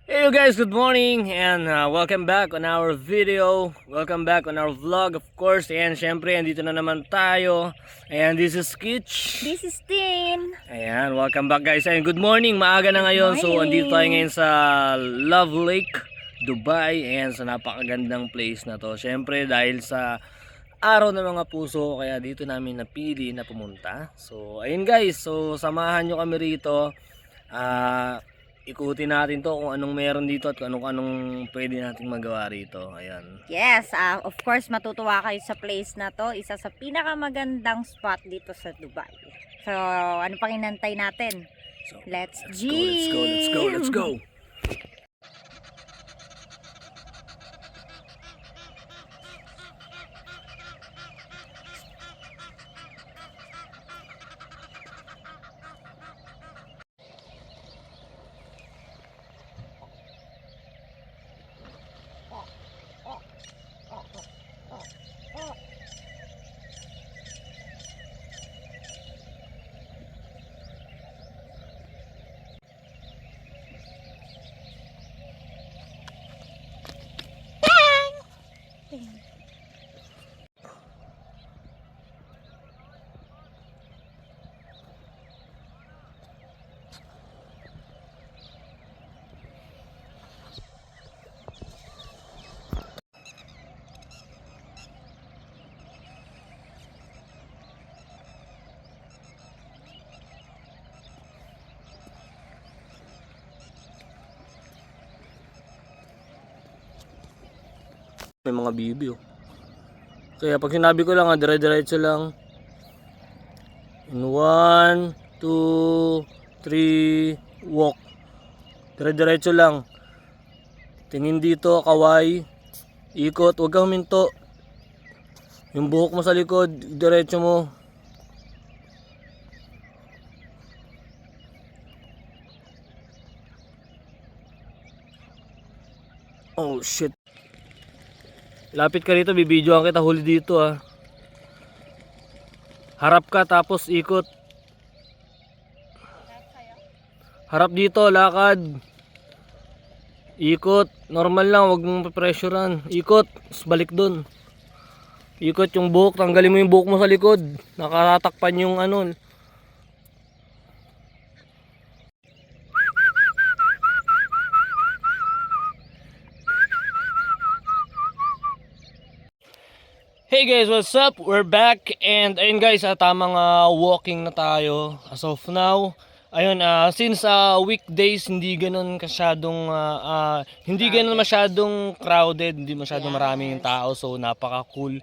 Hey you guys, good morning and welcome back on our video. Welcome back on our vlog of course. And syempre, andito na naman tayo. And this is Kitch. This is Tin. Ayan, welcome back guys. And good morning, maaga na ngayon. So andito tayo ngayon sa Love Lake, Dubai. Ayan, sa napakagandang place na to. Syempre dahil sa araw ng mga puso, kaya dito namin napili na pumunta. So ayun guys, so samahan nyo kami rito. Ikutin natin to kung anong meron dito at kung anong pwede nating magawa rito. Ayan. Yes, of course matutuwa kayo sa place na to. Isa sa pinakamagandang spot dito sa Dubai. So, ano pang inantay natin? So, Let's go, let's go, let's go. May mga bibi oh. Kaya pag sinabi ko lang dire-diretso lang. In 1, 2, 3, walk. Dire-diretso lang. Tingin dito, kaway. Ikot, huwag kang huminto. Yung buhok mo sa likod, diretso mo. Oh shit. Lapit ka rito, bibidyoan kita, huli dito ah. Harap ka tapos ikot. Harap dito, lakad. Ikot, normal lang, wag mong pressurean. Ikot, balik dun. Ikot yung buhok, tanggalin mo yung buhok mo sa likod. Nakatatakpan yung ano. Hey guys, what's up? We're back and ayun guys, tamang walking na tayo as of now. Ayun, since weekdays hindi ganoon masyadong crowded, hindi masyadong maraming tao, so napaka cool.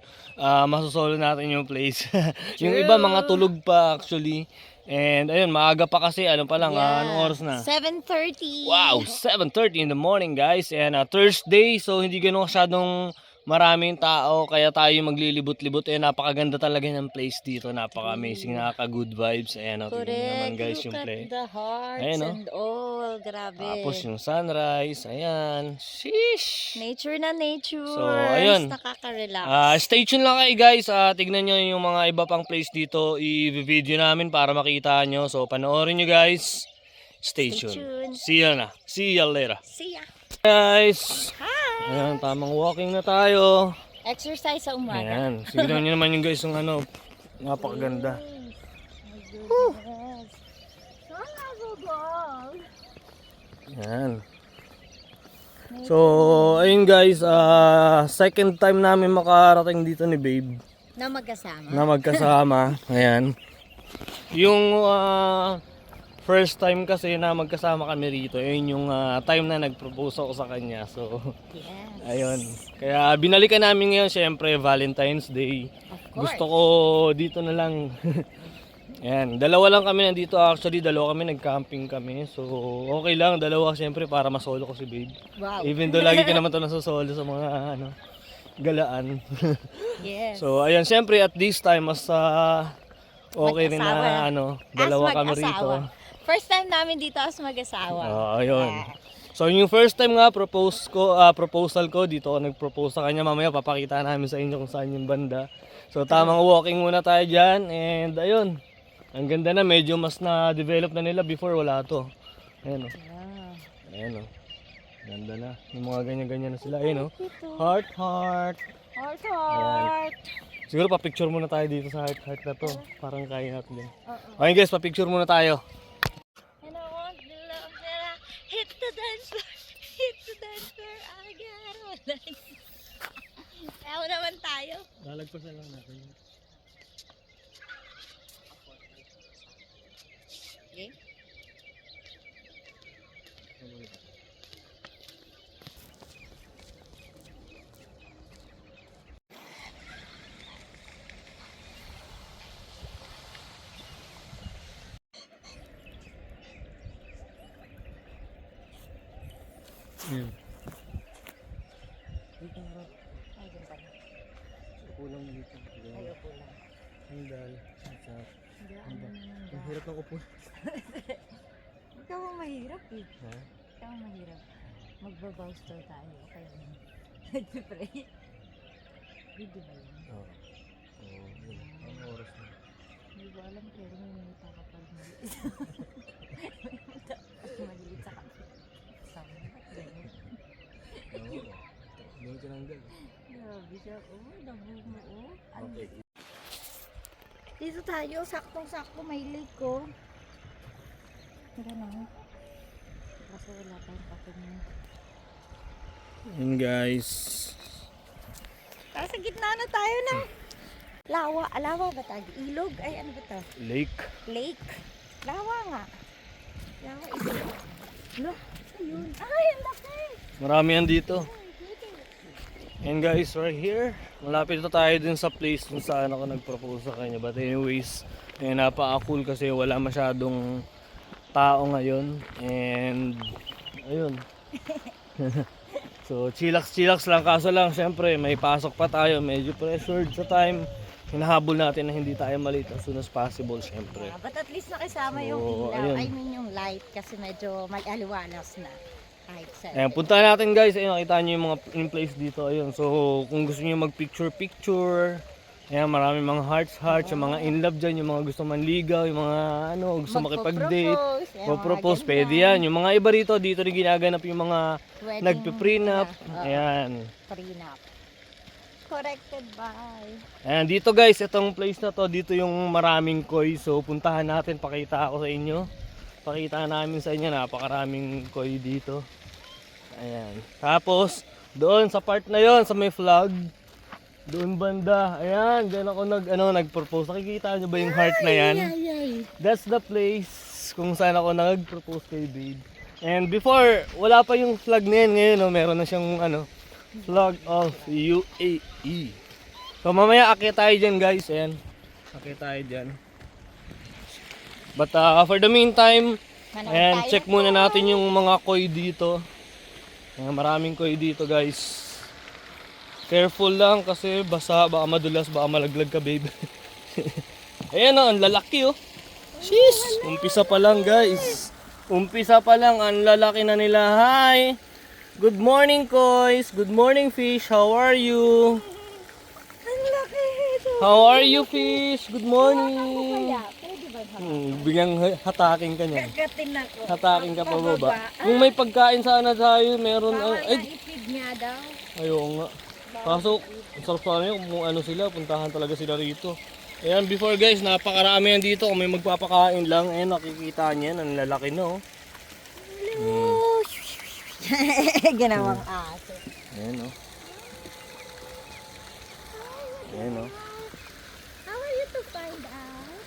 Masosolo natin yung place. Yung iba mga tulog pa actually. And ayun, maaga pa kasi, ano pa lang, anong oras na? 7:30. Wow, 7:30 in the morning guys. And Thursday, so hindi ganoon masyadong maraming tao, kaya tayo maglilibot-libot. Napakaganda talaga ng place dito, napaka-amazing, nakaka-good vibes. Ayan, tingnan naman guys yung play. The hearts Ayan, and all. Grabe. Tapos yung sunrise, ayan. Sheesh! Nature na nature. So, ayun. Nakaka-relax. Stay tuned lang kayo guys. Tignan nyo yung mga iba pang place dito. I-video namin para makita nyo. So, panoorin nyo guys. Stay tuned. See ya na. See ya later. See ya. Guys. Hi. Ayan, tamang walking na tayo. Exercise sa umaga. Ayan, siguro nyo naman yung guys yung ano, napakaganda. Ayan. So, ayun guys, second time namin makarating dito ni Babe. Na magkasama. Na magkasama. Ayan. Yung first time kasi na magkasama kami rito, ayun yung time na nag-propose ako sa kanya. So, Yes. ayun. Kaya binalikan namin ngayon, syempre Valentine's Day. Of course. Gusto ko dito na lang. Ayan, dalawa lang kami nandito actually, dalawa kami nag-camping kami. So, okay lang, dalawa syempre para masolo ko si Babe. Wow. Even though lagi ka naman to nasosolo sa mga galaan. Yes. So, ayan, syempre at this time mas okay rin na dalawa kami rito. First time namin dito as mag-asawa. Ayun. So, yung first time nga proposal ko dito ako nag-propose sa kanya. Mamaya papakita namin sa inyo kung saan yung banda. So, tamang walking muna tayo diyan and ayun. Ang ganda na, medyo mas na-develop na nila, before wala to. Ayan o. Wow. Ayan o. Ganda na. Yung mga ganyan-ganyan na sila. Ayun oh. Ito. Heart, heart. Heart, heart. Siguro pa-picture muna tayo dito sa heart, heart na to. Parang kaya natin din. Oo. Okay guys, pa-picture muna tayo. And I want the love that I hit the dance floor. Hit the dance floor. I got all night. Ayaw naman tayo. Lalagpasan lang natin. Okay. Ayan. Ay, dyan pala. Kulang dito. Ayaw ko lang. Sandal. Sasap. Ang hirap ng upo. Ikaw ang mahirap eh. Ha? Ikaw ang mahirap. Magbabaw store tayo. Kaya nag-pray. Video ba yun? Oo. Oo. Yun. Ang oras na. Hindi ko alam pero may minuta kapag maliit. Maliit sa kapit. Sama. Ganyan. Oo. Doon tinanggal. Grabe siya. Oh, dabo mo oh. Okay. Dito tayo. Saktong-sakto. May lake ko. Tara na. Kasi wala tayong patingin. Yun guys. Sa gitna na tayo ng lawa. Lawa ba tag? Ilog? Ay, ano ba to? Lake. Lake. Lawa nga. Lawa, ilog. Lo, ayun. Ay, ang laki. Marami yan dito. And guys, right here, malapit na tayo din sa place kung saan ako nag-propose sa kanya. But anyways, napaka-cool kasi wala masyadong tao ngayon. And, ayun. So, chillax lang. Kaso lang, syempre, may pasok pa tayo. Medyo pressured sa time. Hinahabol natin na hindi tayo malate as soon as possible, syempre. But at least nakisama yung So, ilaw. ayun. I mean yung light kasi medyo aliwalas na. Kahit sa Ayan, puntahan natin guys. Ayun, nakita nyo yung mga in place dito. Ayun, so kung gusto nyo mag-picture. Ayan, maraming mga hearts, yung mga in love dyan, yung mga gusto manligaw, yung mga ano, gusto makipag-date. Propose, pwede yan. Yung mga iba rito, dito rin ginaganap yung mga nagpe-prenup. Ayan. Prenup. Corrected by. Ayan, dito guys, itong place na to, dito yung maraming koi. So puntahan natin, pakita ako sa inyo. Pakita namin sa inyo, napakaraming koi dito. Ayan. Tapos, doon sa part na yon sa may flag, doon banda. Ayan, diyan ako nag-propose. Nakikita nyo ba yung heart na yan? That's the place kung saan ako nag-propose kay babe. And before, wala pa yung flag na yan. Ngayon, meron na siyang flag of UAE. So mamaya akit tayo dyan guys. Ayan, akit tayo dyan. But for the meantime, ayan, check muna natin yung mga koi dito. Ayan, maraming koi dito guys. Careful lang kasi basa, baka madulas, baka malaglag ka babe. Ayan o, ang lalaki oh. Sheesh, umpisa pa lang guys. Umpisa pa lang, ang lalaki na nila. Hi! Good morning kois, good morning fish, how are you? Ang laki ito. How are you fish? Good morning. Kaya, pwede ba ba? Biglang hataking ka niyan. Gagatin ako. Hataking ka pa baba. Kung may pagkain sana tayo, meron. Bawal Ay, na ipig niya daw. ayaw nga. Kaso, sarap sana yun kung ano sila, puntahan talaga sila rito. Ayan, before guys, napakarami yan dito. Kung may magpapakain lang, ayan, nakikita niyan, ang lalaki na oh. Ginawang aso. Ayan oh. Ayan oh. How are you to find out?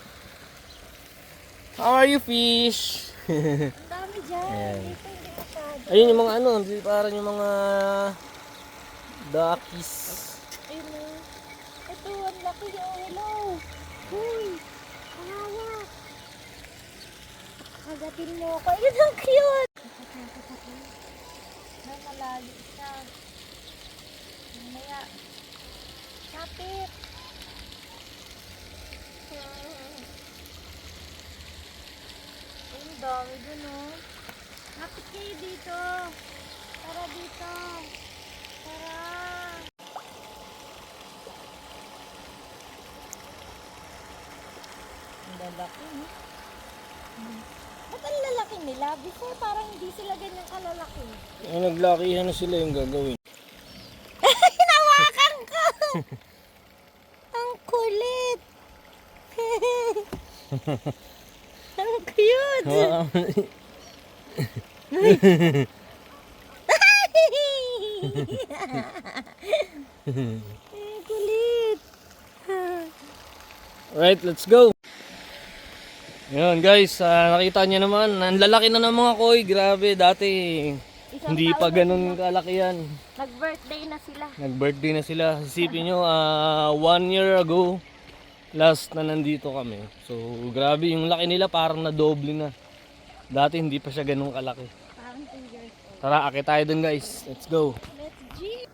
How are you fish? Ang dami dyan. Ayan. Dito hindi masyado. Ayun yung mga parang yung mga duckies. Ayun o. Ito, ang laki niya. Hello. Uy. Hawak. Kagatin mo ako. Ayun, ang cute. May malalim siya. Mamaya. Kapit. Ang dami dun oh. Kapit kayo dito. Tara dito. Tara. Ang lalaki eh. Ba't ang lalaki laki nila. Before parang hindi sila ganyan kalalaki. Naglakihan na sila yung gagawin. Hinawakan ko! Ang kulit! Ang cute! Ang kulit! Alright, let's go! Yun guys, nakita niyo naman, ang lalaki na ng mga koi. Grabe, dati hindi pa ganun kalaki yan. Nag-birthday na sila. Nag-birthday na sila. Isipin nyo, 1 year ago, last na nandito kami. So, grabe, yung laki nila parang na-doble na. Dati hindi pa siya ganun kalaki. Parang 2 years old. Tara, akit tayo dun guys. Let's go. Let's G!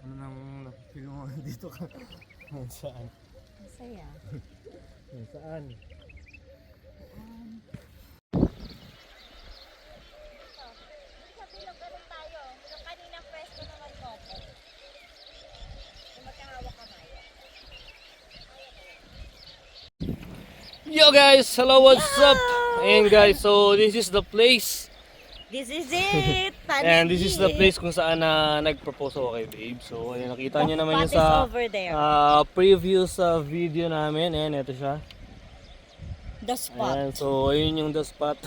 Ano nang napipil mo dito ka? Saan? Masaya. Saan? Sa bilog ganun tayo. Yung kanina pwesto naman ko. Yung magkahawak kamay. Yo guys, hello, what's up? Ayan guys, so this is the place. This is it! And this is the place kung saan nag-propose ako kay babe. So ayun, nakita niyo naman yun sa over there. previous video namin. Ayan, ito siya. The spot. Ayan, so ayun yung the spot.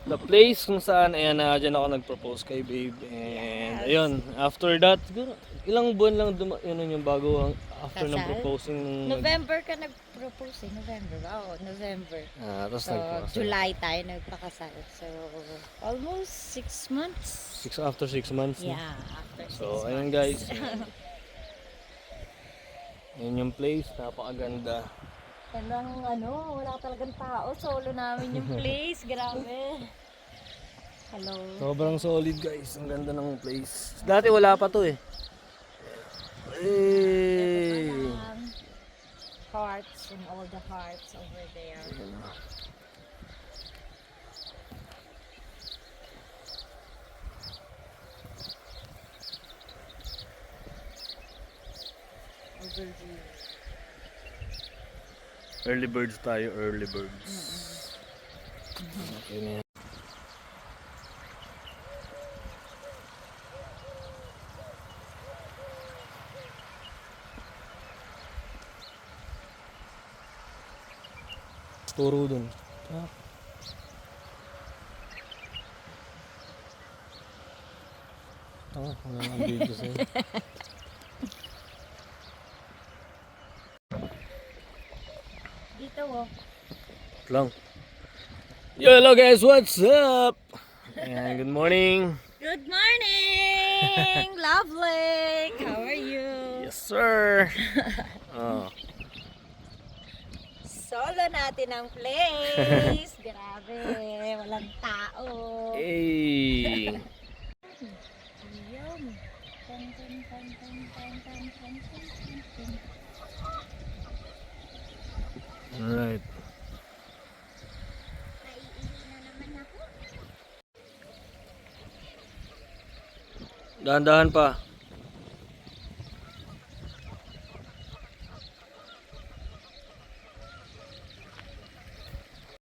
The place kung saan, ayan, dyan ako nag-propose kay babe. And ayun, after that, siguro, ilang buwan lang yun yung bago after ng Kasal? proposing. November ka nag-propose eh. November. Oo, November. Tapos So, nagpakasal. July tayo nagpakasal. So, almost 6 months. After 6 months. Yeah, after 6 So, months. ayun guys. Ayun yung place, napakaganda. Walang wala talagang tao. Solo namin yung place. Grabe. Hello. Sobrang solid guys, ang ganda ng place. Dati wala pa to eh. Hey. Hearts and all the hearts over there. Overview. Early birds tayo, early birds. Okay na yan. Turo dun. Wala nang video sa'yo. Dito oh. Lang. Yo, hello guys, what's up? Ayan, good morning. Good morning! Lovely! How are you? Yes, sir. Oh. Solo natin ang place. Grabe, walang tao. Hey. Yum. Tan, tan, tan, tan, tan, tan, tan, tan, tan. Alright. Naiihi na naman ako. Dahan-dahan pa.